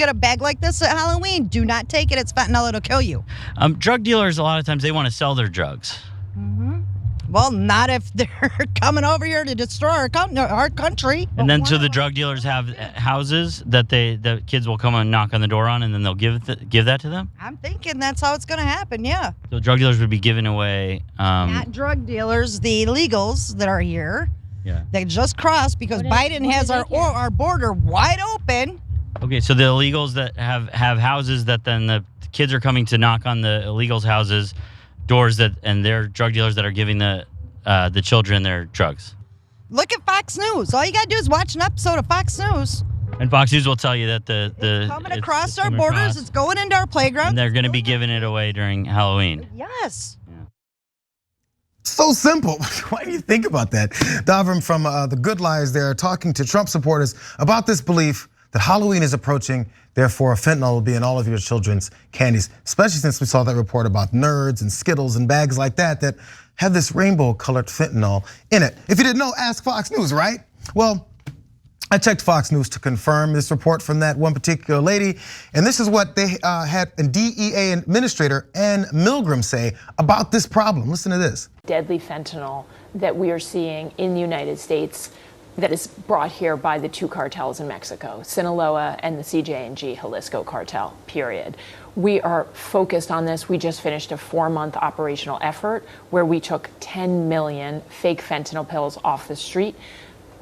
get a bag like this at Halloween, do not take it. It's fentanyl. It'll kill you. Drug dealers, a lot of times, they want to sell their drugs. Well, not if they're coming over here to destroy our country. And then so the drug dealers have houses that the kids will come and knock on the door on, and then they'll give that to them? I'm thinking that's how it's going to happen, yeah. So drug dealers would be giving away... Not drug dealers, the illegals that are here. Yeah. They just crossed because Biden has our border wide open. Okay, so the illegals that have houses that then the kids are coming to knock on the illegals' houses... doors and they're drug dealers that are giving the children their drugs. Look at Fox News. All you gotta do is watch an episode of Fox News. And Fox News will tell you that it's coming across our borders. It's going into our playground. And they're going to be giving it away during Halloween. Yes. Yeah. So simple. Why do you think about that? Davram from the Good Lies there talking to Trump supporters about this belief that Halloween is approaching, therefore fentanyl will be in all of your children's candies, especially since we saw that report about Nerds and Skittles and bags like that have this rainbow colored fentanyl in it. If you didn't know, ask Fox News, right? Well, I checked Fox News to confirm this report from that one particular lady, and this is what they had a DEA administrator, Ann Milgram, say about this problem. Listen to this. Deadly fentanyl that we are seeing in the United States that is brought here by the two cartels in Mexico, Sinaloa and the CJ&G Jalisco cartel, period. We are focused on this. We just finished a 4-month operational effort where we took 10 million fake fentanyl pills off the street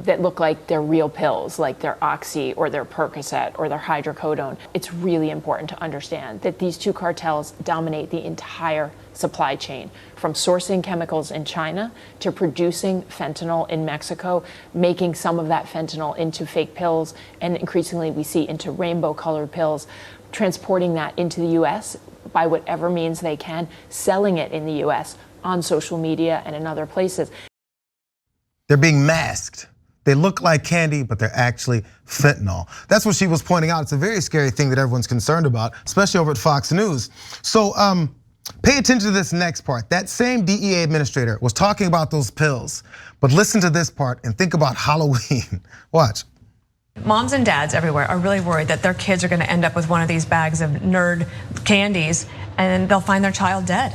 that look like they're real pills, like they're Oxy or they're Percocet or they're hydrocodone. It's really important to understand that these two cartels dominate the entire supply chain, from sourcing chemicals in China to producing fentanyl in Mexico, making some of that fentanyl into fake pills, and increasingly we see into rainbow-colored pills, transporting that into the US by whatever means they can, selling it in the US on social media and in other places. They're being masked. They look like candy, but they're actually fentanyl. That's what she was pointing out. It's a very scary thing that everyone's concerned about, especially over at Fox News. So pay attention to this next part. That same DEA administrator was talking about those pills, but listen to this part and think about Halloween. Watch. Moms and dads everywhere are really worried that their kids are gonna end up with one of these bags of nerd candies and they'll find their child dead.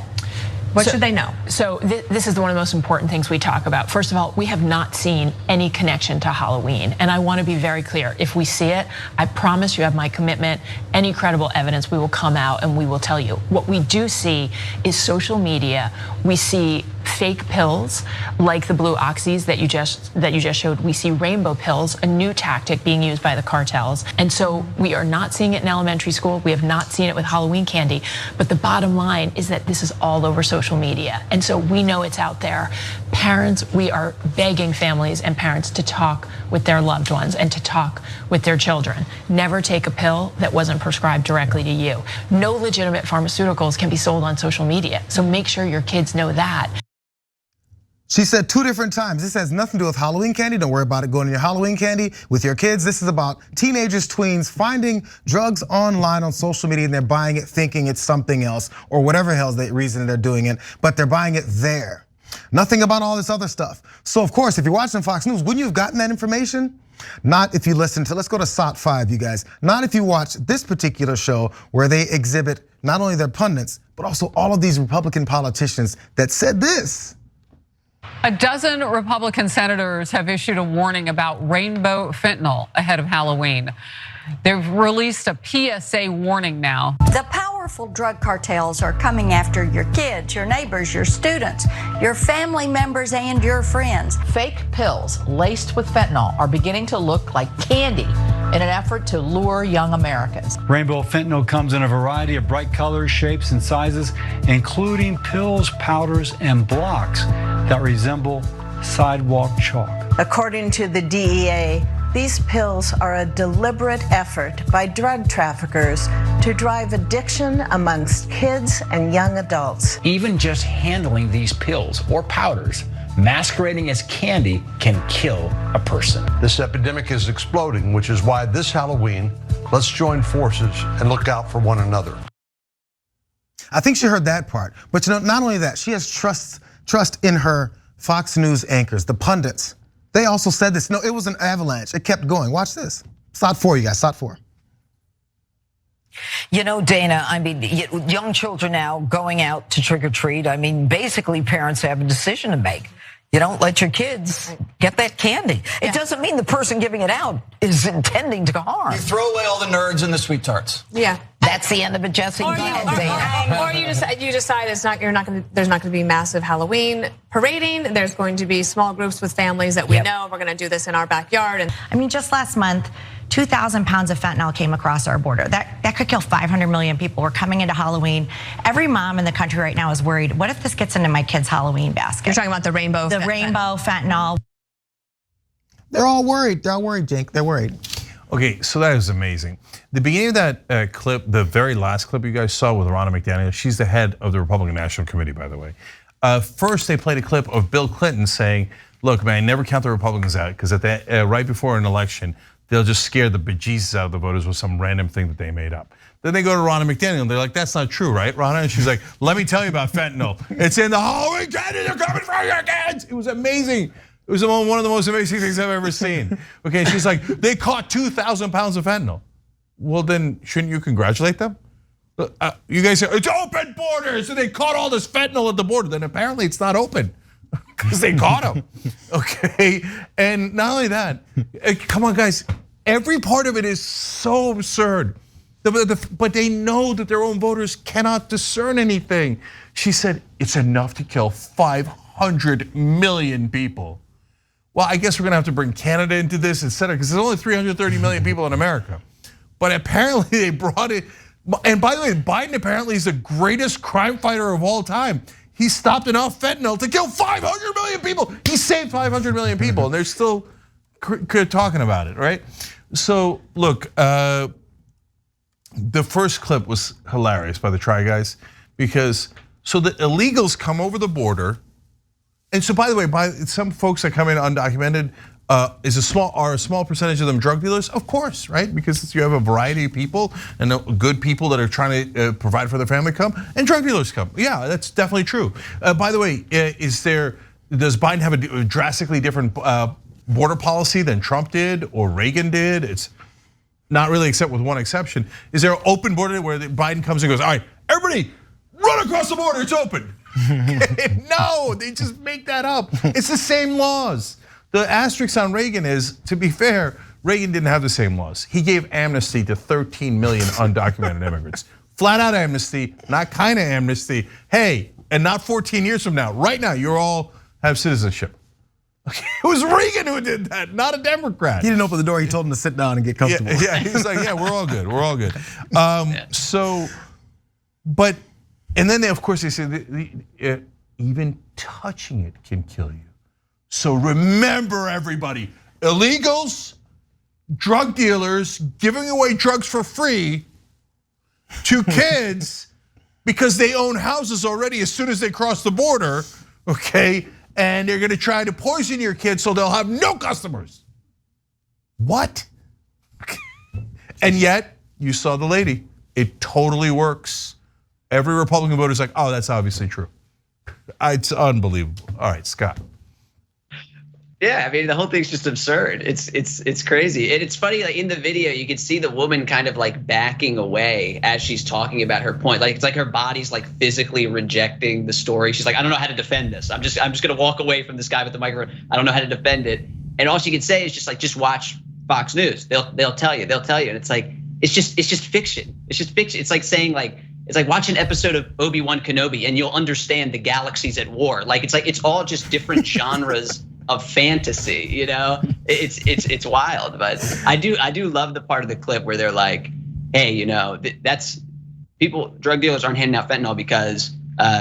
What should they know? So this is one of the most important things we talk about. First of all, we have not seen any connection to Halloween. And I want to be very clear. If we see it, I promise you have my commitment. Any credible evidence, we will come out and we will tell you. What we do see is social media. We see fake pills like the blue oxys that you just showed. We see rainbow pills, a new tactic being used by the cartels. And so we are not seeing it in elementary school. We have not seen it with Halloween candy. But the bottom line is that this is all over social media. And so we know it's out there. Parents, we are begging families and parents to talk with their loved ones and to talk with their children. Never take a pill that wasn't prescribed directly to you. No legitimate pharmaceuticals can be sold on social media. So make sure your kids know that. She said 2 different times, this has nothing to do with Halloween candy. Don't worry about it going to your Halloween candy with your kids. This is about teenagers, tweens finding drugs online on social media and they're buying it thinking it's something else or whatever hell's the reason they're doing it, but they're buying it there. Nothing about all this other stuff. So of course, if you're watching Fox News, wouldn't you have gotten that information? Not if you listen to, let's go to SOT 5, you guys. Not if you watch this particular show where they exhibit not only their pundits, but also all of these Republican politicians that said this. A dozen Republican senators have issued a warning about rainbow fentanyl ahead of Halloween. They've released a PSA warning now. The powerful drug cartels are coming after your kids, your neighbors, your students, your family members, and your friends. Fake pills laced with fentanyl are beginning to look like candy in an effort to lure young Americans. Rainbow fentanyl comes in a variety of bright colors, shapes, and sizes, including pills, powders, and blocks that resemble sidewalk chalk. According to the DEA, these pills are a deliberate effort by drug traffickers to drive addiction amongst kids and young adults. Even just handling these pills or powders masquerading as candy can kill a person. This epidemic is exploding, which is why this Halloween, let's join forces and look out for one another. I think she heard that part, but not only that, she has trust in her Fox News anchors, the pundits. They also said this. No, it was an avalanche. It kept going. Watch this. SOT 4, you guys, SOT 4. You know, Dana, I mean, young children now going out to trick or treat. I mean, basically parents have a decision to make. You don't let your kids get that candy. It doesn't mean the person giving it out is intending to harm. You throw away all the nerds and the sweet tarts. Yeah. That's the end of it, Jesse. Or you decide there's not going to be massive Halloween parading. There's going to be small groups with families that we know. We're going to do this in our backyard. And I mean, just last month, 2,000 pounds of fentanyl came across our border. That could kill 500 million people. We're coming into Halloween. Every mom in the country right now is worried. What if this gets into my kid's Halloween basket? You're talking about the rainbow fentanyl. They're all worried. They're all worried, Cenk. They're worried. Okay, so that is amazing. The beginning of that clip, the very last clip you guys saw with Ronna McDaniel, she's the head of the Republican National Committee, by the way. First, they played a clip of Bill Clinton saying, look, man, never count the Republicans out, because right before an election, they'll just scare the bejesus out of the voters with some random thing that they made up. Then they go to Ronna McDaniel and they're like, that's not true, right, Ronna? And she's like, let me tell you about fentanyl. It's in the Halloween candy, they're coming for your kids. It was amazing. It was one of the most amazing things I've ever seen. Okay, she's like, they caught 2,000 pounds of fentanyl. Well, then shouldn't you congratulate them? You guys say, it's open borders, and they caught all this fentanyl at the border. Then apparently it's not open, because they caught them, okay? And not only that, come on guys, every part of it is so absurd. But they know that their own voters cannot discern anything. She said, it's enough to kill 500 million people. Well, I guess we're gonna have to bring Canada into this, etc., because there's only 330 million people in America. But apparently they brought it, and by the way, Biden apparently is the greatest crime fighter of all time. He stopped enough fentanyl to kill 500 million people. He saved 500 million people, and they're still talking about it, right? So look, the first clip was hilarious by the Try Guys, because so the illegals come over the border. And so, by the way, by some folks that come in undocumented, are a small percentage of them drug dealers? Of course, right? Because you have a variety of people, and good people that are trying to provide for their family come, and drug dealers come. Yeah, that's definitely true. By the way, does Biden have a drastically different border policy than Trump did or Reagan did? It's not really, except with one exception. Is there an open border where Biden comes and goes, all right, everybody, run across the border, it's open. No, they just make that up. It's the same laws. The asterisk on Reagan is, to be fair, Reagan didn't have the same laws. He gave amnesty to 13 million undocumented immigrants. Flat out amnesty, not kind of amnesty. Hey, and not 14 years from now, right now, you all have citizenship. Okay, it was Reagan who did that, not a Democrat. He didn't open the door, he told him to sit down and get comfortable. Yeah, he was like, yeah, we're all good, we're all good. And then of course they say, even touching it can kill you. So remember everybody, illegals, drug dealers giving away drugs for free to kids because they own houses already as soon as they cross the border, okay? And they're gonna try to poison your kids so they'll have no customers. What? And yet, you saw the lady, it totally works. Every Republican voter is like, oh, that's obviously true. It's unbelievable. All right, Scott. Yeah, I mean, the whole thing's just absurd. It's crazy. And it's funny, like in the video, you can see the woman kind of like backing away as she's talking about her point. Like it's like her body's like physically rejecting the story. She's like, I don't know how to defend this. I'm just gonna walk away from this guy with the microphone. I don't know how to defend it. And all she can say is just watch Fox News. They'll tell you. And it's like, it's just fiction. It's just fiction. It's like saying it's like watch an episode of Obi-Wan Kenobi and you'll understand the galaxies at war. Like it's all just different genres of fantasy, you know? It's wild, but I do love the part of the clip where they're like, hey, you know, that's drug dealers aren't handing out fentanyl because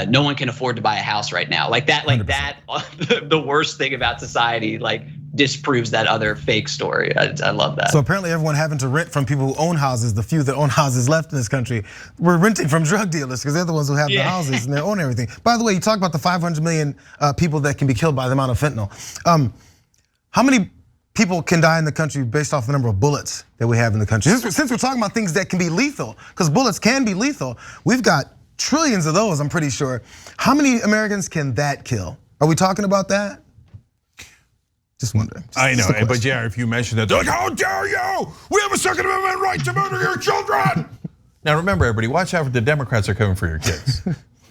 no one can afford to buy a house right now. Like that, 100%. The worst thing about society, like disproves that other fake story. I love that. So apparently everyone having to rent from people who own houses, the few that own houses left in this country, we're renting from drug dealers because they're the ones who have the houses and they own everything. By the way, you talk about the 500 million people that can be killed by the amount of fentanyl. How many people can die in the country based off the number of bullets that we have in the country? Since we're talking about things that can be lethal, because bullets can be lethal, we've got trillions of those, I'm pretty sure. How many Americans can that kill? Are we talking about that? Just wondering. I know, but JR, if you mention that, they're like, how dare you? We have a Second Amendment right to murder your children. Now remember, everybody, watch out for the Democrats are coming for your kids.